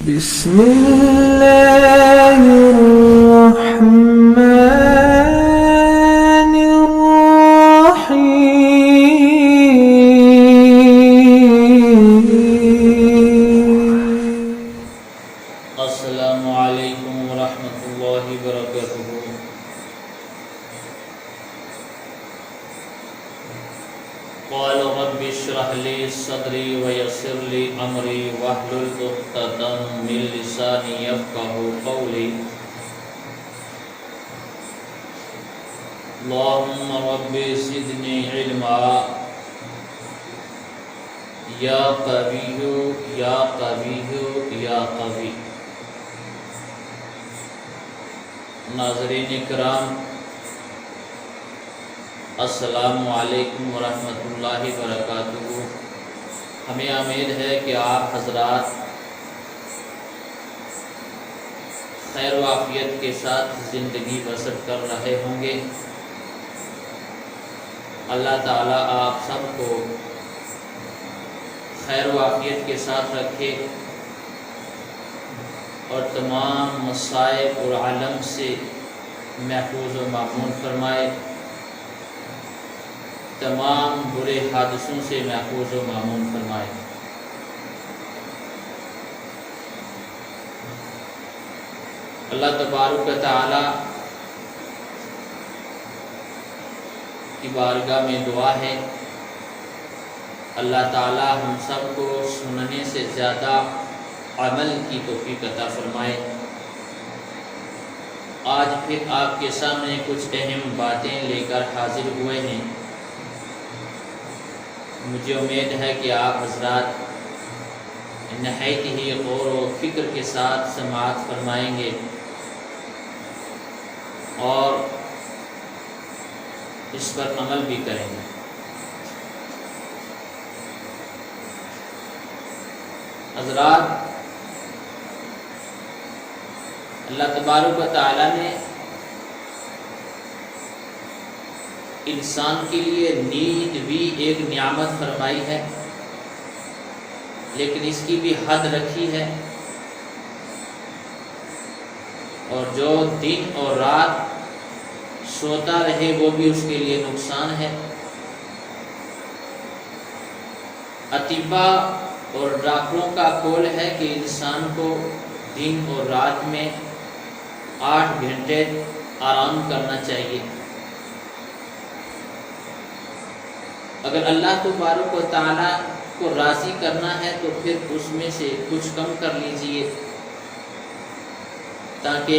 بسم اللہ الرحمن الرحیم. السلام علیکم ورحمۃ اللہ وبرکاتہ. قال رب اشرح لي صدري ويسر لي امري واحلل عقدة من لساني يفقهوا قولي. اللهم رب زدني علما یا قوی یا قوی یا قوی. ناظرین کرام، السلام علیکم ورحمۃ اللہ وبرکاتہ. ہمیں امید ہے کہ آپ حضرات خیر و عافیت کے ساتھ زندگی بسر کر رہے ہوں گے. اللہ تعالیٰ آپ سب کو خیر و عافیت کے ساتھ رکھے اور تمام مصائب اور عالم سے محفوظ و معمون فرمائے، تمام برے حادثوں سے محفوظ و معمون فرمائے. اللہ تبارک و تعالی کی بارگاہ میں دعا ہے، اللہ تعالی ہم سب کو سننے سے زیادہ عمل کی توفیق عطا فرمائے. آج پھر آپ کے سامنے کچھ اہم باتیں لے کر حاضر ہوئے ہیں. مجھے امید ہے کہ آپ حضرات نہایت ہی غور و فکر کے ساتھ سماعت فرمائیں گے اور اس پر عمل بھی کریں گے. حضرات، اللہ تبارک و تعالی نے انسان کے لیے نیند بھی ایک نعمت فرمائی ہے، لیکن اس کی بھی حد رکھی ہے. اور جو دن اور رات سوتا رہے وہ بھی اس کے لیے نقصان ہے. اطباء اور ڈاکٹروں کا قول ہے کہ انسان کو دن اور رات میں 8 گھنٹے آرام کرنا چاہیے. اگر اللہ تبارک و تعالی کو راضی کرنا ہے تو پھر اس میں سے کچھ کم کر لیجئے تاکہ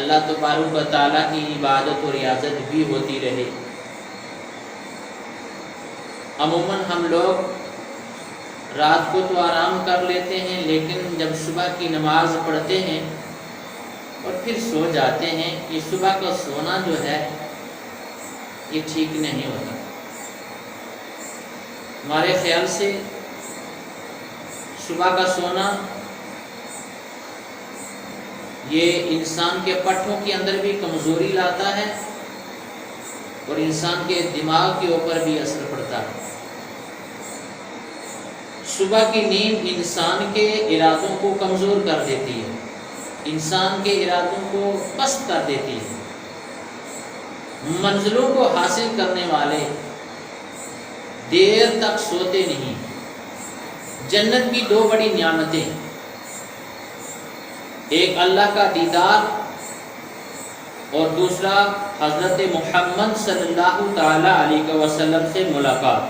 اللہ تبارک و تعالی کی عبادت و ریاضت بھی ہوتی رہے. عموماً ہم لوگ رات کو تو آرام کر لیتے ہیں، لیکن جب صبح کی نماز پڑھتے ہیں اور پھر سو جاتے ہیں، یہ صبح کا سونا جو ہے یہ ٹھیک نہیں ہوتا. ہمارے خیال سے صبح کا سونا یہ انسان کے پٹھوں کے اندر بھی کمزوری لاتا ہے اور انسان کے دماغ کے اوپر بھی اثر پڑتا ہے. صبح کی نیند انسان کے ارادوں کو کمزور کر دیتی ہے، انسان کے ارادوں کو پست کر دیتی ہے. منزلوں کو حاصل کرنے والے دیر تک سوتے نہیں. جنت کی 2 بڑی نعمتیں، ایک اللہ کا دیدار اور دوسرا حضرت محمد صلی اللہ تعالی علیہ وسلم سے ملاقات.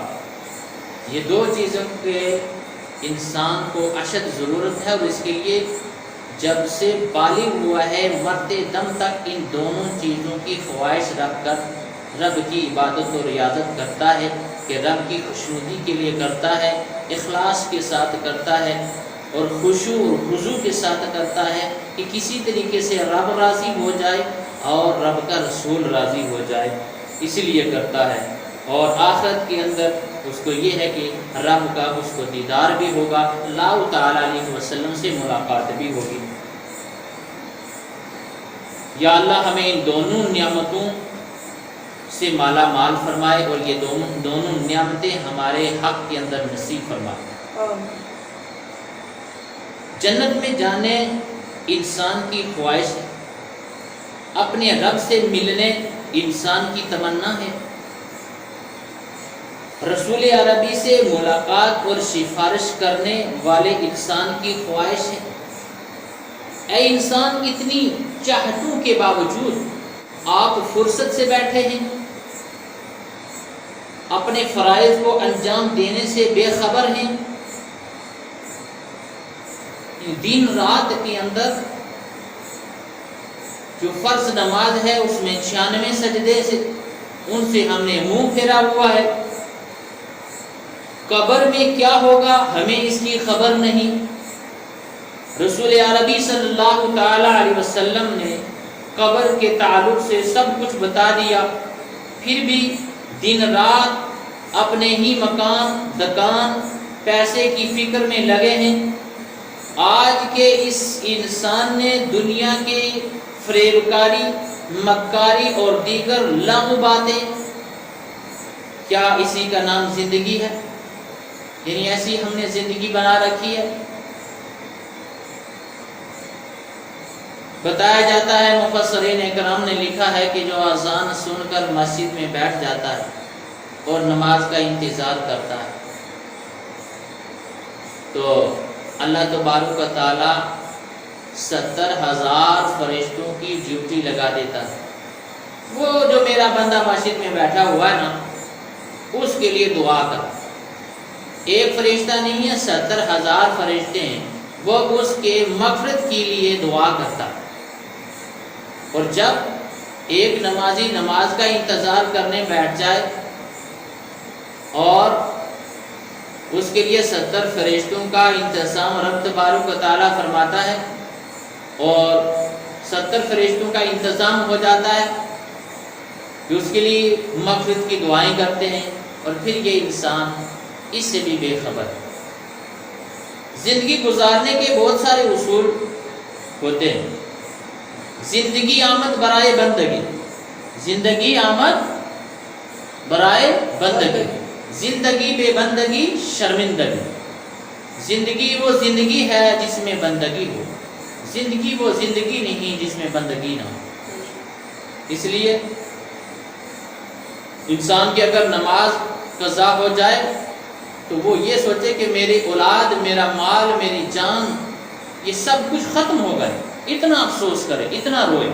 یہ 2 چیزوں کے انسان کو اشد ضرورت ہے، اور اس کے لیے جب سے بالغ ہوا ہے مرتے دم تک ان دونوں چیزوں کی خواہش رکھ کر رب کی عبادت و ریاضت کرتا ہے کہ رب کی خوشنودی کے لیے کرتا ہے، اخلاص کے ساتھ کرتا ہے اور خشوع اور خضوع کے ساتھ کرتا ہے کہ کسی طریقے سے رب راضی ہو جائے اور رب کا رسول راضی ہو جائے، اس لیے کرتا ہے. اور آخرت کے اندر اس کو یہ ہے کہ رب کا اس کو دیدار بھی ہوگا، اللہ تعالی علیہ وسلم سے ملاقات بھی ہوگی. یا اللہ ہمیں ان دونوں نعمتوں سے مالا مال فرمائے اور یہ دونوں نعمتیں ہمارے حق کے اندر نصیب فرمائے. جنت میں جانے انسان کی خواہش ہے، اپنے رب سے ملنے انسان کی تمنا ہے، رسول عربی سے ملاقات اور سفارش کرنے والے انسان کی خواہش ہے۔ اے انسان، اتنی چاہتوں کے باوجود آپ فرصت سے بیٹھے ہیں، اپنے فرائض کو انجام دینے سے بے خبر ہیں، دن رات کے اندر جو فرض نماز ہے اس میں 96 سجدے سے ان سے ہم نے منہ پھیرا ہوا ہے، قبر میں کیا ہوگا ہمیں اس کی خبر نہیں۔ رسول عربی صلی اللہ تعالی علیہ وسلم نے قبر کے تعلق سے سب کچھ بتا دیا، پھر بھی دن رات اپنے ہی مکان دکان پیسے کی فکر میں لگے ہیں۔ آج کے اس انسان نے دنیا کے فریب کاری، مکاری اور دیگر لغو باتیں، کیا اسی کا نام زندگی ہے؟ یعنی ایسی ہم نے زندگی بنا رکھی ہے۔ بتایا جاتا ہے، مفسرین اکرام نے لکھا ہے کہ جو اذان سن کر مسجد میں بیٹھ جاتا ہے اور نماز کا انتظار کرتا ہے تو اللہ تبارک و تعالی 70,000 فرشتوں کی ڈیوٹی لگا دیتا ہے۔ وہ جو میرا بندہ مسجد میں بیٹھا ہوا ہے نا، اس کے لیے دعا کر۔ ایک فرشتہ نہیں ہے، 70,000 فرشتے ہیں، وہ اس کے مغفرت کے لیے دعا کرتا ہے۔ اور جب ایک نمازی نماز کا انتظار کرنے بیٹھ جائے اور اس کے لیے 70 فرشتوں کا انتظام رب تبارک و تعالیٰ فرماتا ہے اور 70 فرشتوں کا انتظام ہو جاتا ہے کہ اس کے لیے مغفرت کی دعائیں کرتے ہیں، اور پھر یہ انسان اس سے بھی بے خبر ہے۔ زندگی گزارنے کے بہت سارے اصول ہوتے ہیں۔ زندگی آمد برائے بندگی، زندگی آمد برائے بندگی، زندگی بے بندگی شرمندگی۔ زندگی وہ زندگی ہے جس میں بندگی ہو، زندگی وہ زندگی نہیں جس میں بندگی نہ ہو۔ اس لیے انسان کی اگر نماز قضا ہو جائے تو وہ یہ سوچے کہ میری اولاد، میرا مال، میری جان، یہ سب کچھ ختم ہو گئے، اتنا افسوس کرے، اتنا روئے۔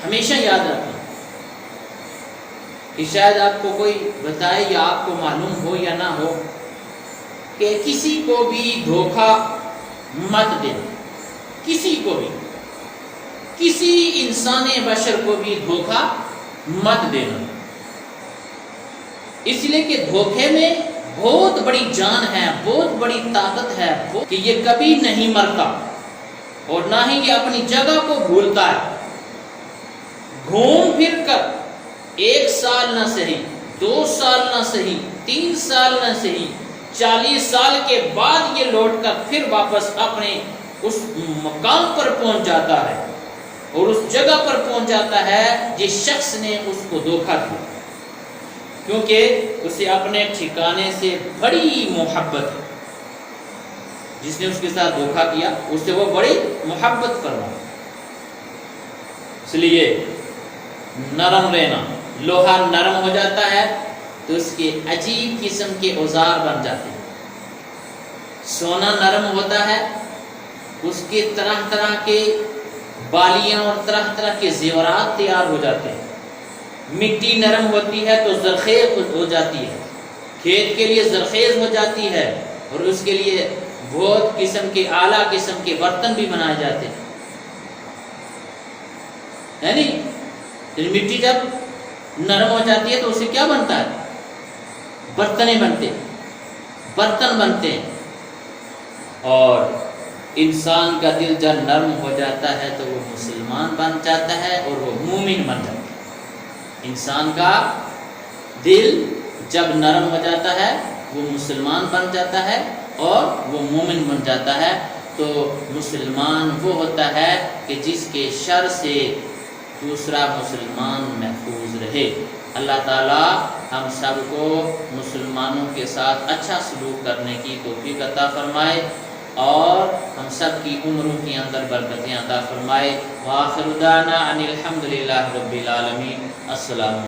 ہمیشہ یاد رکھنا کہ شاید آپ کو کوئی بتائے یا آپ کو معلوم ہو یا نہ ہو کہ کسی کو بھی دھوکہ مت دینا، کسی کو بھی، کسی انسان بشر کو بھی دھوکہ مت دینا، اس لیے کہ دھوکے میں بہت بڑی جان ہے، بہت بڑی طاقت ہے، کہ یہ کبھی نہیں مرتا اور نہ ہی یہ اپنی جگہ کو بھولتا ہے۔ گھوم پھر کر 1 سال نہ صحیح، 2 سال نہ صحیح، 3 سال نہ صحیح، 40 سال کے بعد یہ لوٹ کر پھر واپس اپنے اس مقام پر پہنچ جاتا ہے اور اس جگہ پر پہنچ جاتا ہے جس شخص نے اس کو دھوکہ دیا، کیونکہ اسے اپنے ٹھکانے سے بڑی محبت ہے۔ جس نے اس کے ساتھ دھوکہ کیا اس سے وہ بڑی محبت کرنا۔ اس لیے نرم رہنا، لوہا نرم ہو جاتا ہے تو اس کے عجیب قسم کے اوزار بن جاتے ہیں۔ سونا نرم ہوتا ہے، اس کے طرح طرح کے بالیاں اور طرح طرح کے زیورات تیار ہو جاتے ہیں۔ مٹی نرم ہوتی ہے تو زرخیز ہو جاتی ہے، کھیت کے لیے زرخیز ہو جاتی ہے اور اس کے لیے بہت قسم کے اعلیٰ قسم کے برتن بھی بنائے جاتے ہیں، ہے نہیں؟ مٹی جب نرم ہو جاتی ہے تو اسے کیا بنتا ہے؟ برتنیں بنتے ہیں، برتن بنتے ہیں۔ اور انسان کا دل جب نرم ہو جاتا ہے تو وہ مسلمان بن جاتا ہے اور وہ مومن بن جاتا ہے۔ انسان کا دل جب نرم ہو جاتا ہے وہ مسلمان بن جاتا ہے اور وہ مومن بن جاتا ہے۔ تو مسلمان وہ ہوتا ہے کہ جس کے شر سے دوسرا مسلمان محفوظ رہے۔ اللہ تعالی ہم سب کو مسلمانوں کے ساتھ اچھا سلوک کرنے کی توفیق عطا فرمائے اور ہم سب کی عمروں کے اندر برکتیں عطا فرمائے۔ وآخر دعوانا ان الحمد للہ رب العالمین۔ السلام